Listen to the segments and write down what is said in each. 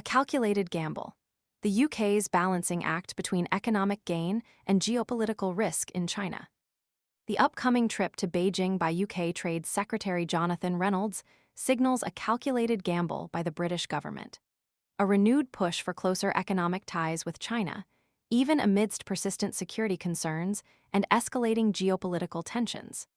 calculated gamble. The UK's balancing act between economic gain and geopolitical risk in China. The upcoming trip to Beijing by UK Trade Secretary Jonathan Reynolds signals a calculated gamble by the British government. A renewed push for closer economic ties with China, even amidst persistent security concerns and escalating geopolitical tensions.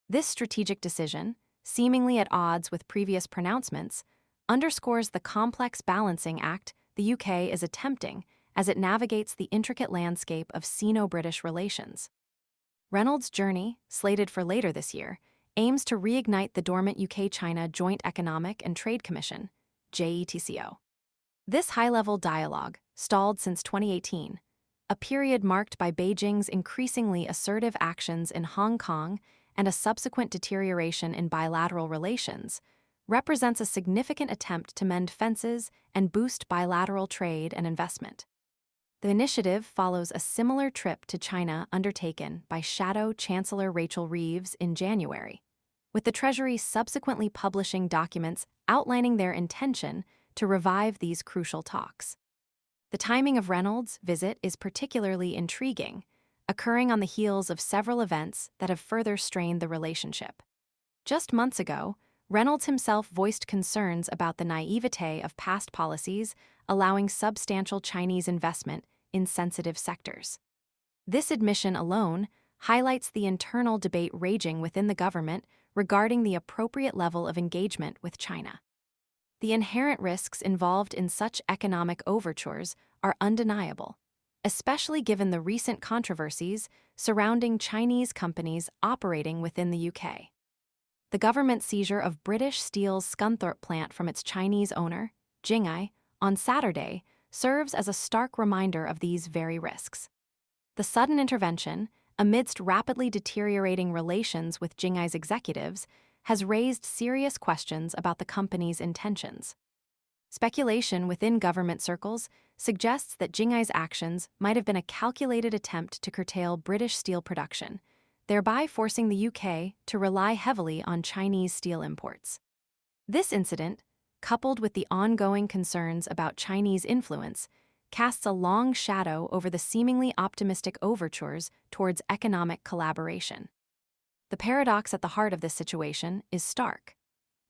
This strategic decision, seemingly at odds with previous pronouncements, underscores the complex balancing act the UK is attempting as it navigates the intricate landscape of Sino-British relations. Reynolds' journey, slated for later this year, aims to reignite the dormant UK-China Joint Economic and Trade Commission, JETCO. This high-level dialogue, stalled since 2018, a period marked by Beijing's increasingly assertive actions in Hong Kong and a subsequent deterioration in bilateral relations, represents a significant attempt to mend fences and boost bilateral trade and investment. The initiative follows a similar trip to China undertaken by Shadow Chancellor Rachel Reeves in January, with the Treasury subsequently publishing documents outlining their intention to revive these crucial talks. The timing of Reynolds' visit is particularly intriguing, occurring on the heels of several events that have further strained the relationship. Just months ago, Reynolds himself voiced concerns about the naivete of past policies allowing substantial Chinese investment in sensitive sectors. This admission alone highlights the internal debate raging within the government regarding the appropriate level of engagement with China. The inherent risks involved in such economic overtures are undeniable, especially given the recent controversies surrounding Chinese companies operating within the UK. The government seizure of British Steel's Scunthorpe plant from its Chinese owner, Jinghai, on Saturday serves as a stark reminder of these very risks. The sudden intervention, amidst rapidly deteriorating relations with Jinghai's executives, has raised serious questions about the company's intentions. Speculation within government circles suggests that Jinghai's actions might have been a calculated attempt to curtail British steel production, thereby forcing the UK to rely heavily on Chinese steel imports. This incident, coupled with the ongoing concerns about Chinese influence, casts a long shadow over the seemingly optimistic overtures towards economic collaboration. The paradox at the heart of this situation is stark.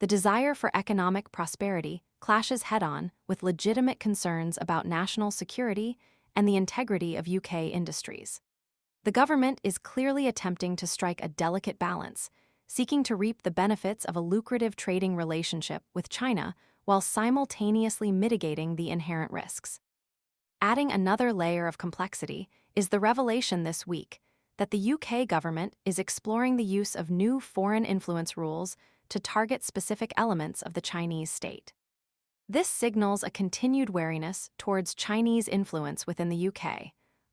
The desire for economic prosperity clashes head-on with legitimate concerns about national security and the integrity of UK industries. The government is clearly attempting to strike a delicate balance, seeking to reap the benefits of a lucrative trading relationship with China while simultaneously mitigating the inherent risks. Adding another layer of complexity is the revelation this week that the UK government is exploring the use of new foreign influence rules to target specific elements of the Chinese state. This signals a continued wariness towards Chinese influence within the UK,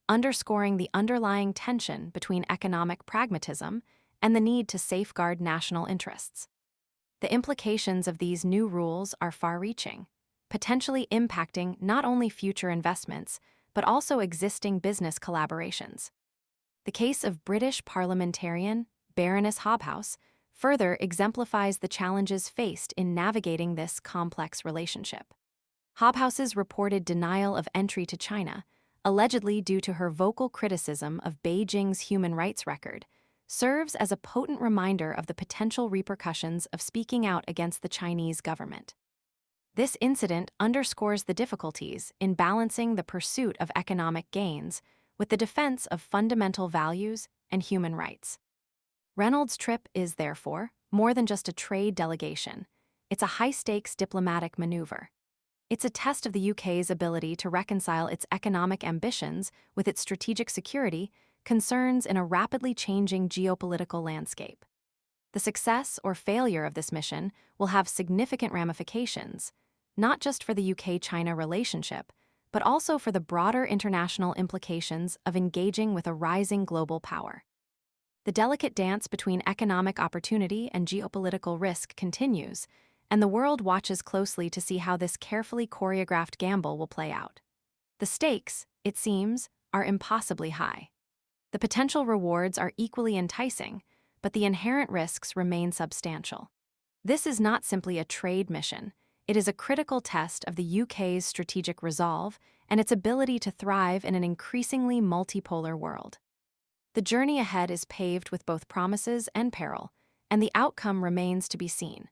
underscoring the underlying tension between economic pragmatism and the need to safeguard national interests. The implications of these new rules are far-reaching, potentially impacting not only future investments, but also existing business collaborations. The case of British parliamentarian Baroness Hobhouse further exemplifies the challenges faced in navigating this complex relationship. Hobhouse's reported denial of entry to China, allegedly due to her vocal criticism of Beijing's human rights record, serves as a potent reminder of the potential repercussions of speaking out against the Chinese government. This incident underscores the difficulties in balancing the pursuit of economic gains with the defense of fundamental values and human rights. Reynolds' trip is, therefore, more than just a trade delegation. It's a high-stakes diplomatic maneuver. It's a test of the UK's ability to reconcile its economic ambitions with its strategic security concerns in a rapidly changing geopolitical landscape. The success or failure of this mission will have significant ramifications, not just for the UK-China relationship, but also for the broader international implications of engaging with a rising global power. The delicate dance between economic opportunity and geopolitical risk continues, and the world watches closely to see how this carefully choreographed gamble will play out. The stakes, it seems, are impossibly high. The potential rewards are equally enticing, but the inherent risks remain substantial. This is not simply a trade mission, It is a critical test of the UK's strategic resolve and its ability to thrive in an increasingly multipolar world. The journey ahead is paved with both promises and peril, and the outcome remains to be seen.